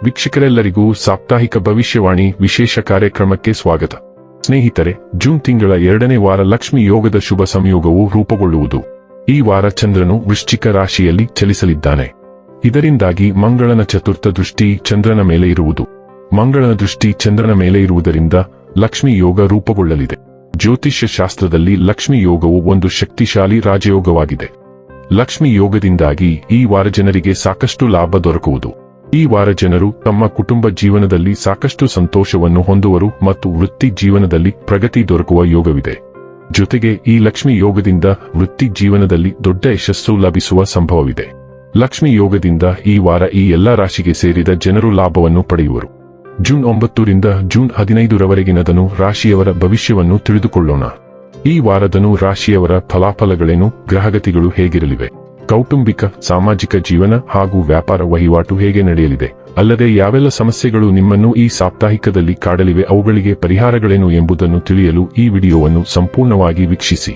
ವೀಕ್ಷಕರೆಲ್ಲರಿಗೂ ಸಾಪ್ತಾಹಿಕ ಭವಿಷ್ಯವಾಣಿ ವಿಶೇಷ ಕಾರ್ಯಕ್ರಮಕ್ಕೆ ಸ್ವಾಗತ. ಸ್ನೇಹಿತರೆ, ಜೂನ್ ತಿಂಗಳ 2ನೇ ವಾರ ಲಕ್ಷ್ಮಿ ಯೋಗದ ಶುಭ ಸಂಯೋಗವು ರೂಪುಗೊಳ್ಳುವುದು. ಈ ವಾರ ಚಂದ್ರನು ವೃಶ್ಚಿಕ ರಾಶಿಯಲ್ಲಿ ಚಲಿಸಲಿದ್ದಾನೆ. ಇದರಿಂದಾಗಿ ಮಂಗಳನ ಚತುರ್ಥ ದೃಷ್ಟಿ ಚಂದ್ರನ ಮೇಲೆ ಇರುವುದು. ಮಂಗಳನ ದೃಷ್ಟಿ ಚಂದ್ರನ ಮೇಲೆ ಇರುವುದರಿಂದ ಲಕ್ಷ್ಮಿ ಯೋಗ ರೂಪುಗೊಳ್ಳಲಿದೆ. ಜ್ಯೋತಿಷ್ಯ ಶಾಸ್ತ್ರದಲ್ಲಿ ಲಕ್ಷ್ಮಿ ಯೋಗವು ಒಂದು ಶಕ್ತಿಶಾಲಿ ರಾಜಯೋಗವಾಗಿದೆ. ಲಕ್ಷ್ಮಿ ಯೋಗದಿಂದಾಗಿ ಈ ವಾರ ಜನರಿಗೆ ಸಾಕಷ್ಟು ಲಾಭ ದೊರಕುವುದು. ಈ ವಾರ ಜನರು ತಮ್ಮ ಕುಟುಂಬ ಜೀವನದಲ್ಲಿ ಸಾಕಷ್ಟು ಸಂತೋಷವನ್ನು ಹೊಂದುವರು ಮತ್ತು ವೃತ್ತಿ ಜೀವನದಲ್ಲಿ ಪ್ರಗತಿ ದೊರಕುವ ಯೋಗವಿದೆ. ಜೊತೆಗೆ ಈ ಲಕ್ಷ್ಮಿ ಯೋಗದಿಂದ ವೃತ್ತಿ ಜೀವನದಲ್ಲಿ ದೊಡ್ಡ ಯಶಸ್ಸು ಲಭಿಸುವ ಸಂಭವವಿದೆ. ಲಕ್ಷ್ಮಿ ಯೋಗದಿಂದ ಈ ವಾರ ಈ ಎಲ್ಲಾ ರಾಶಿಗೆ ಸೇರಿದ ಜನರು ಲಾಭವನ್ನು ಪಡೆಯುವರು. ಜೂನ್ 9ರಿಂದ ಜೂನ್ 15ರವರೆಗಿನದನು ರಾಶಿಯವರ ಭವಿಷ್ಯವನ್ನು ತಿಳಿದುಕೊಳ್ಳೋಣ. ಈ ವಾರದನು ರಾಶಿಯವರ ಫಲಾಫಲಗಳೇನು, ಗ್ರಹಗತಿಗಳು ಹೇಗಿರಲಿವೆ, ಕೌಟುಂಬಿಕ ಸಾಮಾಜಿಕ ಜೀವನ ಹಾಗೂ ವ್ಯಾಪಾರ ವಹಿವಾಟು ಹೇಗೆ ನಡೆಯಲಿದೆ, ಅಲ್ಲದೆ ಯಾವೆಲ್ಲ ಸಮಸ್ಯೆಗಳು ನಿಮ್ಮನ್ನು ಈ ಸಾಪ್ತಾಹಿಕದಲ್ಲಿ ಕಾಡಲಿವೆ, ಅವುಗಳಿಗೆ ಪರಿಹಾರಗಳೇನು ಎಂಬುದನ್ನು ತಿಳಿಯಲು ಈ ವಿಡಿಯೋವನ್ನು ಸಂಪೂರ್ಣವಾಗಿ ವೀಕ್ಷಿಸಿ.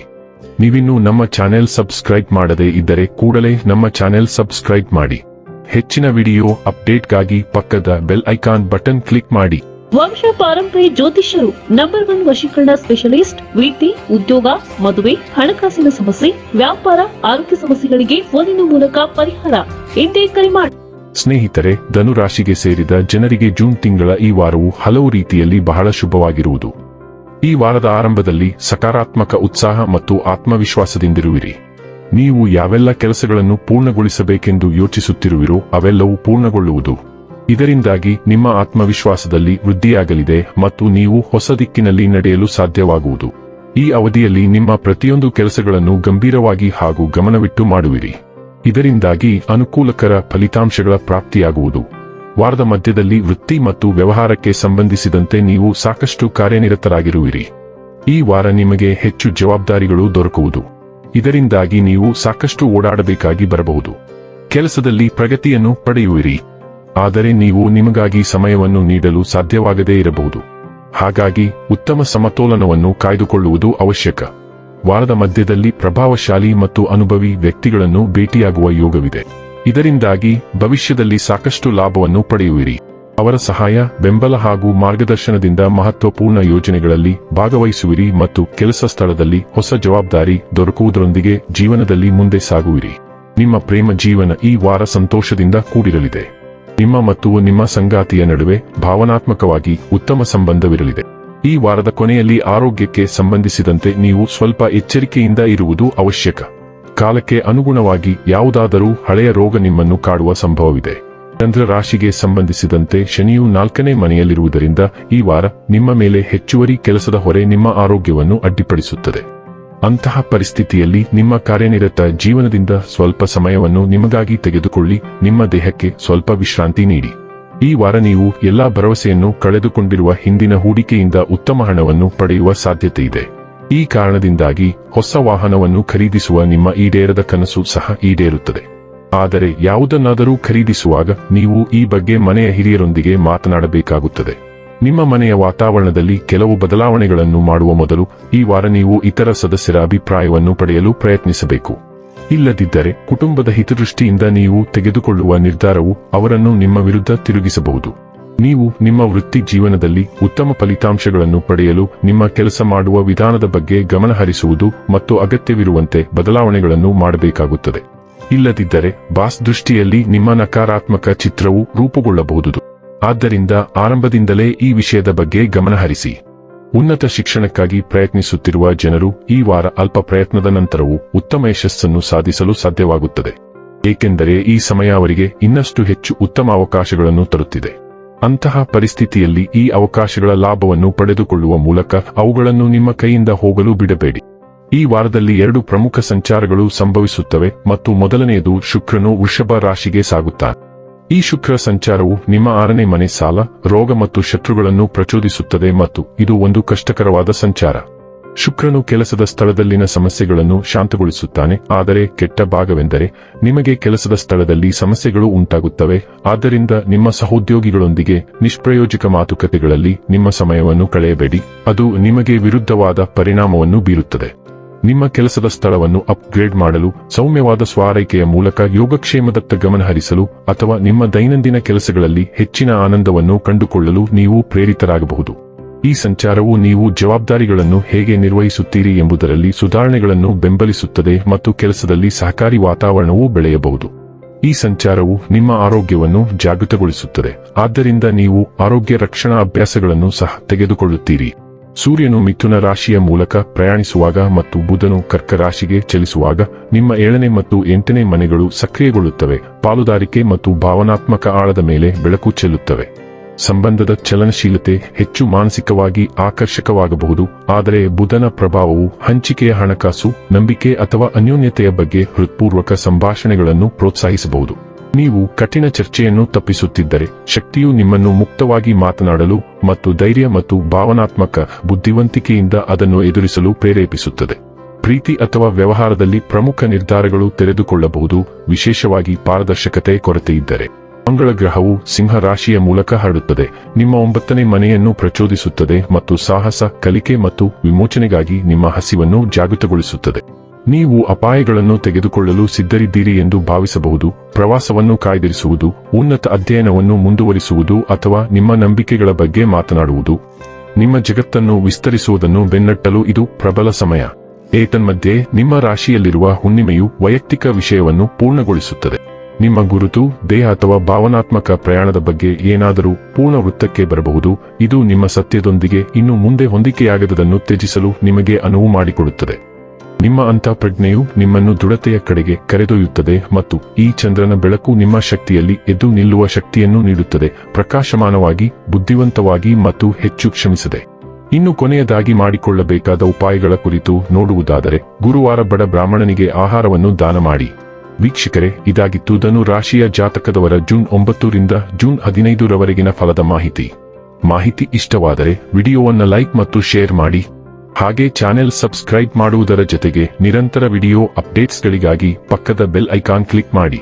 ನೀವಿನ್ನೂ ನಮ್ಮ ಚಾನೆಲ್ ಸಬ್ಸ್ಕ್ರೈಬ್ ಮಾಡದೇ ಇದ್ದರೆ ಕೂಡಲೇ ನಮ್ಮ ಚಾನೆಲ್ ಸಬ್ಸ್ಕ್ರೈಬ್ ಮಾಡಿ. ಹೆಚ್ಚಿನ ವಿಡಿಯೋ ಅಪ್ಡೇಟ್ಗಾಗಿ ಪಕ್ಕದ ಬೆಲ್ ಐಕಾನ್ ಬಟನ್ ಕ್ಲಿಕ್ ಮಾಡಿ. ವಂಶ ಪಾರಂಪರ್ಯ ಜ್ಯೋತಿಷ್ಯರು ನಂಬರ್ 1 ವಶೀಕರಣ ಸ್ಪೆಷಲಿಸ್ಟ್. ವೃತ್ತಿ, ಉದ್ಯೋಗ, ಮದುವೆ, ಹಣಕಾಸಿನ ಸಮಸ್ಯೆ, ವ್ಯಾಪಾರ, ಆರೋಗ್ಯ ಸಮಸ್ಯೆಗಳಿಗೆ ಫೋನಿನ ಮೂಲಕ ಪರಿಹಾರ. ಇಂದೇ ಕರೆ ಮಾಡಿ. ಸ್ನೇಹಿತರೆ, ಧನುರಾಶಿಗೆ ಸೇರಿದ ಜನರಿಗೆ ಜೂನ್ ತಿಂಗಳ ಈ ವಾರವು ಹಲವು ರೀತಿಯಲ್ಲಿ ಬಹಳ ಶುಭವಾಗಿರುವುದು. ಈ ವಾರದ ಆರಂಭದಲ್ಲಿ ಸಕಾರಾತ್ಮಕ ಉತ್ಸಾಹ ಮತ್ತು ಆತ್ಮವಿಶ್ವಾಸದಿಂದಿರುವಿರಿ. ನೀವು ಯಾವೆಲ್ಲ ಕೆಲಸಗಳನ್ನು ಪೂರ್ಣಗೊಳಿಸಬೇಕೆಂದು ಯೋಚಿಸುತ್ತಿರುವಿರೋ ಅವೆಲ್ಲವೂ ಪೂರ್ಣಗೊಳ್ಳುವುದು. ಇದರಿಂದಾಗಿ ನಿಮ್ಮ ಆತ್ಮವಿಶ್ವಾಸದಲ್ಲಿ ವೃದ್ಧಿಯಾಗಲಿದೆ ಮತ್ತು ನೀವು ಹೊಸ ದಿಕ್ಕಿನಲ್ಲಿ ನಡೆಯಲು ಸಾಧ್ಯವಾಗುವುದು. ಈ ಅವಧಿಯಲ್ಲಿ ನಿಮ್ಮ ಪ್ರತಿಯೊಂದು ಕೆಲಸಗಳನ್ನು ಗಂಭೀರವಾಗಿ ಹಾಗೂ ಗಮನವಿಟ್ಟು ಮಾಡುವಿರಿ. ಇದರಿಂದಾಗಿ ಅನುಕೂಲಕರ ಫಲಿತಾಂಶಗಳ ಪ್ರಾಪ್ತಿಯಾಗುವುದು. ವಾರದ ಮಧ್ಯದಲ್ಲಿ ವೃತ್ತಿ ಮತ್ತು ವ್ಯವಹಾರಕ್ಕೆ ಸಂಬಂಧಿಸಿದಂತೆ ನೀವು ಸಾಕಷ್ಟು ಕಾರ್ಯನಿರತರಾಗಿರುವಿರಿ. ಈ ವಾರ ನಿಮಗೆ ಹೆಚ್ಚು ಜವಾಬ್ದಾರಿಗಳು ದೊರಕುವುದು. ಇದರಿಂದಾಗಿ ನೀವು ಸಾಕಷ್ಟು ಓಡಾಡಬೇಕಾಗಿ ಬರಬಹುದು. ಕೆಲಸದಲ್ಲಿ ಪ್ರಗತಿಯನ್ನು ಪಡೆಯುವಿರಿ. ಆದರೆ ನೀವು ನಿಮಗಾಗಿ ಸಮಯವನ್ನು ನೀಡಲು ಸಾಧ್ಯವಾಗದೇ ಇರಬಹುದು. ಹಾಗಾಗಿ ಉತ್ತಮ ಸಮತೋಲನವನ್ನು ಕಾಯ್ದುಕೊಳ್ಳುವುದು ಅವಶ್ಯಕ. ವಾರದ ಮಧ್ಯದಲ್ಲಿ ಪ್ರಭಾವಶಾಲಿ ಮತ್ತು ಅನುಭವಿ ವ್ಯಕ್ತಿಗಳನ್ನು ಭೇಟಿಯಾಗುವ ಯೋಗವಿದೆ. ಇದರಿಂದಾಗಿ ಭವಿಷ್ಯದಲ್ಲಿ ಸಾಕಷ್ಟು ಲಾಭವನ್ನು ಪಡೆಯುವಿರಿ. ಅವರ ಸಹಾಯ, ಬೆಂಬಲ ಹಾಗೂ ಮಾರ್ಗದರ್ಶನದಿಂದ ಮಹತ್ವಪೂರ್ಣ ಯೋಜನೆಗಳಲ್ಲಿ ಭಾಗವಹಿಸುವಿರಿ ಮತ್ತು ಕೆಲಸ ಸ್ಥಳದಲ್ಲಿ ಹೊಸ ಜವಾಬ್ದಾರಿ ದೊರಕುವುದರೊಂದಿಗೆ ಜೀವನದಲ್ಲಿ ಮುಂದೆ ಸಾಗುವಿರಿ. ನಿಮ್ಮ ಪ್ರೇಮ ಜೀವನ ಈ ವಾರ ಸಂತೋಷದಿಂದ ಕೂಡಿರಲಿದೆ. ನಿಮ್ಮ ಮತ್ತು ನಿಮ್ಮ ಸಂಗಾತಿಯ ನಡುವೆ ಭಾವನಾತ್ಮಕವಾಗಿ ಉತ್ತಮ ಸಂಬಂಧವಿರಲಿದೆ. ಈ ವಾರದ ಕೊನೆಯಲ್ಲಿ ಆರೋಗ್ಯಕ್ಕೆ ಸಂಬಂಧಿಸಿದಂತೆ ನೀವು ಸ್ವಲ್ಪ ಎಚ್ಚರಿಕೆಯಿಂದ ಇರುವುದು ಅವಶ್ಯಕ. ಕಾಲಕ್ಕೆ ಅನುಗುಣವಾಗಿ ಯಾವುದಾದರೂ ಹಳೆಯ ರೋಗ ನಿಮ್ಮನ್ನು ಕಾಡುವ ಸಂಭವವಿದೆ. ಚಂದ್ರ ರಾಶಿಗೆ ಸಂಬಂಧಿಸಿದಂತೆ ಶನಿಯು 4ನೇ ಮನೆಯಲ್ಲಿರುವುದರಿಂದ ಈ ವಾರ ನಿಮ್ಮ ಮೇಲೆ ಹೆಚ್ಚುವರಿ ಕೆಲಸದ ಹೊರೆ ನಿಮ್ಮ ಆರೋಗ್ಯವನ್ನು ಅಡ್ಡಿಪಡಿಸುತ್ತದೆ. ಅಂತಹ ಪರಿಸ್ಥಿತಿಯಲ್ಲಿ ನಿಮ್ಮ ಕಾರ್ಯನಿರತ ಜೀವನದಿಂದ ಸ್ವಲ್ಪ ಸಮಯವನ್ನು ನಿಮಗಾಗಿ ತೆಗೆದುಕೊಳ್ಳಿ. ನಿಮ್ಮ ದೇಹಕ್ಕೆ ಸ್ವಲ್ಪ ವಿಶ್ರಾಂತಿ ನೀಡಿ. ಈ ವಾರ ನೀವು ಎಲ್ಲಾ ಭರವಸೆಯನ್ನು ಕಳೆದುಕೊಂಡಿರುವ ಹಿಂದಿನ ಹೂಡಿಕೆಯಿಂದ ಉತ್ತಮ ಹಣವನ್ನು ಪಡೆಯುವ ಸಾಧ್ಯತೆಯಿದೆ. ಈ ಕಾರಣದಿಂದಾಗಿ ಹೊಸ ವಾಹನವನ್ನು ಖರೀದಿಸುವ ನಿಮ್ಮ ಈಡೇರದ ಕನಸು ಸಹ ಈಡೇರುತ್ತದೆ. ಆದರೆ ಯಾವುದನ್ನಾದರೂ ಖರೀದಿಸುವಾಗ ನೀವು ಈ ಬಗ್ಗೆ ಮನೆಯ ಹಿರಿಯರೊಂದಿಗೆ ಮಾತನಾಡಬೇಕಾಗುತ್ತದೆ. ನಿಮ್ಮ ಮನೆಯ ವಾತಾವರಣದಲ್ಲಿ ಕೆಲವು ಬದಲಾವಣೆಗಳನ್ನು ಮಾಡುವ ಮೊದಲು ಈ ವಾರ ನೀವು ಇತರ ಸದಸ್ಯರ ಅಭಿಪ್ರಾಯವನ್ನು ಪಡೆಯಲು ಪ್ರಯತ್ನಿಸಬೇಕು. ಇಲ್ಲದಿದ್ದರೆ ಕುಟುಂಬದ ಹಿತದೃಷ್ಟಿಯಿಂದ ನೀವು ತೆಗೆದುಕೊಳ್ಳುವ ನಿರ್ಧಾರವು ಅವರನ್ನು ನಿಮ್ಮ ವಿರುದ್ಧ ತಿರುಗಿಸಬಹುದು. ನೀವು ನಿಮ್ಮ ವೃತ್ತಿ ಜೀವನದಲ್ಲಿ ಉತ್ತಮ ಫಲಿತಾಂಶಗಳನ್ನು ಪಡೆಯಲು ನಿಮ್ಮ ಕೆಲಸ ಮಾಡುವ ವಿಧಾನದ ಬಗ್ಗೆ ಗಮನಹರಿಸುವುದು ಮತ್ತು ಅಗತ್ಯವಿರುವಂತೆ ಬದಲಾವಣೆಗಳನ್ನು ಮಾಡಬೇಕಾಗುತ್ತದೆ. ಇಲ್ಲದಿದ್ದರೆ ಬಾಸ್ ದೃಷ್ಟಿಯಲ್ಲಿ ನಿಮ್ಮ ನಕಾರಾತ್ಮಕ ಚಿತ್ರವು ರೂಪುಗೊಳ್ಳಬಹುದು. ಆದ್ದರಿಂದ ಆರಂಭದಿಂದಲೇ ಈ ವಿಷಯದ ಬಗ್ಗೆ ಗಮನಹರಿಸಿ. ಉನ್ನತ ಶಿಕ್ಷಣಕ್ಕಾಗಿ ಪ್ರಯತ್ನಿಸುತ್ತಿರುವ ಜನರು ಈ ವಾರ ಅಲ್ಪ ಪ್ರಯತ್ನದ ನಂತರವೂ ಉತ್ತಮ ಯಶಸ್ಸನ್ನು ಸಾಧಿಸಲು ಸಾಧ್ಯವಾಗುತ್ತದೆ. ಏಕೆಂದರೆ ಈ ಸಮಯ ಅವರಿಗೆ ಇನ್ನಷ್ಟು ಹೆಚ್ಚು ಉತ್ತಮ ಅವಕಾಶಗಳನ್ನು ತರುತ್ತಿದೆ. ಅಂತಹ ಪರಿಸ್ಥಿತಿಯಲ್ಲಿ ಈ ಅವಕಾಶಗಳ ಲಾಭವನ್ನು ಪಡೆದುಕೊಳ್ಳುವ ಮೂಲಕ ಅವುಗಳನ್ನು ನಿಮ್ಮ ಕೈಯಿಂದ ಹೋಗಲು ಬಿಡಬೇಡಿ. ಈ ವಾರದಲ್ಲಿ 2 ಪ್ರಮುಖ ಸಂಚಾರಗಳು ಸಂಭವಿಸುತ್ತವೆ ಮತ್ತು ಮೊದಲನೆಯದು ಶುಕ್ರನು ವೃಷಭ ರಾಶಿಗೆ ಸಾಗುತ್ತಾನೆ. ಈ ಶುಕ್ರ ಸಂಚಾರವು ನಿಮ್ಮ 6ನೇ ಮನೆ, ಸಾಲ, ರೋಗ ಮತ್ತು ಶತ್ರುಗಳನ್ನು ಪ್ರಚೋದಿಸುತ್ತದೆ ಮತ್ತು ಇದು ಒಂದು ಕಷ್ಟಕರವಾದ ಸಂಚಾರ. ಶುಕ್ರನು ಕೆಲಸದ ಸ್ಥಳದಲ್ಲಿನ ಸಮಸ್ಯೆಗಳನ್ನು ಶಾಂತಗೊಳಿಸುತ್ತಾನೆ. ಆದರೆ ಕೆಟ್ಟ ಭಾಗವೆಂದರೆ ನಿಮಗೆ ಕೆಲಸದ ಸ್ಥಳದಲ್ಲಿ ಸಮಸ್ಯೆಗಳು ಉಂಟಾಗುತ್ತವೆ. ಆದ್ದರಿಂದ ನಿಮ್ಮ ಸಹೋದ್ಯೋಗಿಗಳೊಂದಿಗೆ ನಿಷ್ಪ್ರಯೋಜಕ ಮಾತುಕತೆಗಳಲ್ಲಿ ನಿಮ್ಮ ಸಮಯವನ್ನು ಕಳೆಯಬೇಡಿ. ಅದು ನಿಮಗೆ ವಿರುದ್ಧವಾದ ಪರಿಣಾಮವನ್ನು ಬೀರುತ್ತದೆ. ನಿಮ್ಮ ಕೆಲಸದ ಸ್ಥಳವನ್ನು ಅಪ್ಗ್ರೇಡ್ ಮಾಡಲು, ಸೌಮ್ಯವಾದ ಸ್ವಾರೈಕೆಯ ಮೂಲಕ ಯೋಗಕ್ಷೇಮದತ್ತ ಗಮನ ಹರಿಸಲು ಅಥವಾ ನಿಮ್ಮ ದೈನಂದಿನ ಕೆಲಸಗಳಲ್ಲಿ ಹೆಚ್ಚಿನ ಆನಂದವನ್ನು ಕಂಡುಕೊಳ್ಳಲು ನೀವು ಪ್ರೇರಿತರಾಗಬಹುದು. ಈ ಸಂಚಾರವು ನೀವು ಜವಾಬ್ದಾರಿಗಳನ್ನು ಹೇಗೆ ನಿರ್ವಹಿಸುತ್ತೀರಿ ಎಂಬುದರಲ್ಲಿ ಸುಧಾರಣೆಗಳನ್ನು ಬೆಂಬಲಿಸುತ್ತದೆ ಮತ್ತು ಕೆಲಸದಲ್ಲಿ ಸಹಕಾರಿ ವಾತಾವರಣವೂ ಬೆಳೆಯಬಹುದು. ಈ ಸಂಚಾರವು ನಿಮ್ಮ ಆರೋಗ್ಯವನ್ನು ಜಾಗೃತಗೊಳಿಸುತ್ತದೆ, ಆದ್ದರಿಂದ ನೀವು ಆರೋಗ್ಯ ರಕ್ಷಣಾ ಅಭ್ಯಾಸಗಳನ್ನು ಸಹ ತೆಗೆದುಕೊಳ್ಳುತ್ತೀರಿ. ಸೂರ್ಯನು ಮಿಥುನ ರಾಶಿಯ ಮೂಲಕ ಪ್ರಯಾಣಿಸುವಾಗ ಮತ್ತು ಬುಧನು ಕರ್ಕ ರಾಶಿಗೆ ಚಲಿಸುವಾಗ ನಿಮ್ಮ 7ನೇ ಮತ್ತು 8ನೇ ಮನೆಗಳು ಸಕ್ರಿಯಗೊಳ್ಳುತ್ತವೆ, ಪಾಲುದಾರಿಕೆ ಮತ್ತು ಭಾವನಾತ್ಮಕ ಆಳದ ಮೇಲೆ ಬೆಳಕು ಚೆಲ್ಲುತ್ತವೆ. ಸಂಬಂಧದ ಚಲನಶೀಲತೆ ಹೆಚ್ಚು ಮಾನಸಿಕವಾಗಿ ಆಕರ್ಷಕವಾಗಬಹುದು, ಆದರೆ ಬುಧನ ಪ್ರಭಾವವು ಹಂಚಿಕೆಯ ಹಣಕಾಸು, ನಂಬಿಕೆ ಅಥವಾ ಅನ್ಯೋನ್ಯತೆಯ ಬಗ್ಗೆ ಹೃತ್ಪೂರ್ವಕ ಸಂಭಾಷಣೆಗಳನ್ನು ಪ್ರೋತ್ಸಾಹಿಸಬಹುದು. ನೀವು ಕಠಿಣ ಚರ್ಚೆಯನ್ನು ತಪ್ಪಿಸುತ್ತಿದ್ದರೆ, ಶಕ್ತಿಯು ನಿಮ್ಮನ್ನು ಮುಕ್ತವಾಗಿ ಮಾತನಾಡಲು ಮತ್ತು ಧೈರ್ಯ ಮತ್ತು ಭಾವನಾತ್ಮಕ ಬುದ್ಧಿವಂತಿಕೆಯಿಂದ ಅದನ್ನು ಎದುರಿಸಲು ಪ್ರೇರೇಪಿಸುತ್ತದೆ. ಪ್ರೀತಿ ಅಥವಾ ವ್ಯವಹಾರದಲ್ಲಿ ಪ್ರಮುಖ ನಿರ್ಧಾರಗಳು ತೆರೆದುಕೊಳ್ಳಬಹುದು, ವಿಶೇಷವಾಗಿ ಪಾರದರ್ಶಕತೆ ಕೊರತೆಯಿದ್ದರೆ. ಮಂಗಳ ಗ್ರಹವು ಸಿಂಹ ರಾಶಿಯ ಮೂಲಕ ಹರಡುತ್ತದೆ, ನಿಮ್ಮ 9ನೇ ಮನೆಯನ್ನು ಪ್ರಚೋದಿಸುತ್ತದೆ ಮತ್ತು ಸಾಹಸ, ಕಲಿಕೆ ಮತ್ತು ವಿಮೋಚನೆಗಾಗಿ ನಿಮ್ಮ ಹಸಿವನ್ನು ಜಾಗೃತಗೊಳಿಸುತ್ತದೆ. ನೀವು ಅಪಾಯಗಳನ್ನು ತೆಗೆದುಕೊಳ್ಳಲು ಸಿದ್ಧರಿದ್ದೀರಿ ಎಂದು ಭಾವಿಸಬಹುದು, ಪ್ರವಾಸವನ್ನು ಕಾಯ್ದಿರಿಸುವುದು, ಉನ್ನತ ಅಧ್ಯಯನವನ್ನು ಮುಂದುವರಿಸುವುದು ಅಥವಾ ನಿಮ್ಮ ನಂಬಿಕೆಗಳ ಬಗ್ಗೆ ಮಾತನಾಡುವುದು. ನಿಮ್ಮ ಜಗತ್ತನ್ನು ವಿಸ್ತರಿಸುವುದನ್ನು ಬೆನ್ನಟ್ಟಲು ಇದು ಪ್ರಬಲ ಸಮಯ. ಏತನ್ಮಧ್ಯೆ ನಿಮ್ಮ ರಾಶಿಯಲ್ಲಿರುವ ಹುಣ್ಣಿಮೆಯು ವೈಯಕ್ತಿಕ ವಿಷಯವನ್ನು ಪೂರ್ಣಗೊಳಿಸುತ್ತದೆ. ನಿಮ್ಮ ಗುರುತು, ದೇಹ ಅಥವಾ ಭಾವನಾತ್ಮಕ ಪ್ರಯಾಣದ ಬಗ್ಗೆ ಏನಾದರೂ ಪೂರ್ಣ ವೃತ್ತಕ್ಕೆ ಬರಬಹುದು. ಇದು ನಿಮ್ಮ ಸತ್ಯದೊಂದಿಗೆ ಇನ್ನು ಮುಂದೆ ಹೊಂದಿಕೆಯಾಗದದನ್ನು ತ್ಯಜಿಸಲು ನಿಮಗೆ ಅನುವು ಮಾಡಿಕೊಡುತ್ತದೆ. ನಿಮ್ಮ ಅಂತಃಪ್ರಜ್ಞೆಯು ನಿಮ್ಮನ್ನು ದೃಢತೆಯ ಕಡೆಗೆ ಕರೆದೊಯ್ಯುತ್ತದೆ ಮತ್ತು ಈ ಚಂದ್ರನ ಬೆಳಕು ನಿಮ್ಮ ಶಕ್ತಿಯಲ್ಲಿ ಎದ್ದು ನಿಲ್ಲುವ ಶಕ್ತಿಯನ್ನು ನೀಡುತ್ತದೆ, ಪ್ರಕಾಶಮಾನವಾಗಿ, ಬುದ್ಧಿವಂತವಾಗಿ ಮತ್ತು ಹೆಚ್ಚು ಕ್ಷಮಿಸದೆ. ಇನ್ನು ಕೊನೆಯದಾಗಿ ಮಾಡಿಕೊಳ್ಳಬೇಕಾದ ಉಪಾಯಗಳ ಕುರಿತು ನೋಡುವುದಾದರೆ, ಗುರುವಾರ ಬಡ ಬ್ರಾಹ್ಮಣನಿಗೆ ಆಹಾರವನ್ನು ದಾನ ಮಾಡಿ. ವೀಕ್ಷಕರೇ, ಇದಾಗಿತ್ತು ಧನು ರಾಶಿಯ ಜಾತಕದವರ ಜೂನ್ 9 ರಿಂದ ಜೂನ್ 15 ರವರೆಗಿನ ಫಲದ ಮಾಹಿತಿ ಇಷ್ಟವಾದರೆ ವಿಡಿಯೋವನ್ನು ಲೈಕ್ ಮತ್ತು ಶೇರ್ ಮಾಡಿ. ಹಾಗೆ ಚಾನೆಲ್ ಸಬ್ಸ್ಕ್ರೈಬ್ ಮಾಡುವುದರ ಜೊತೆಗೆ ನಿರಂತರ ವಿಡಿಯೋ ಅಪ್ಡೇಟ್ಸ್ಗಳಿಗಾಗಿ ಪಕ್ಕದ ಬೆಲ್ ಐಕಾನ್ ಕ್ಲಿಕ್ ಮಾಡಿ.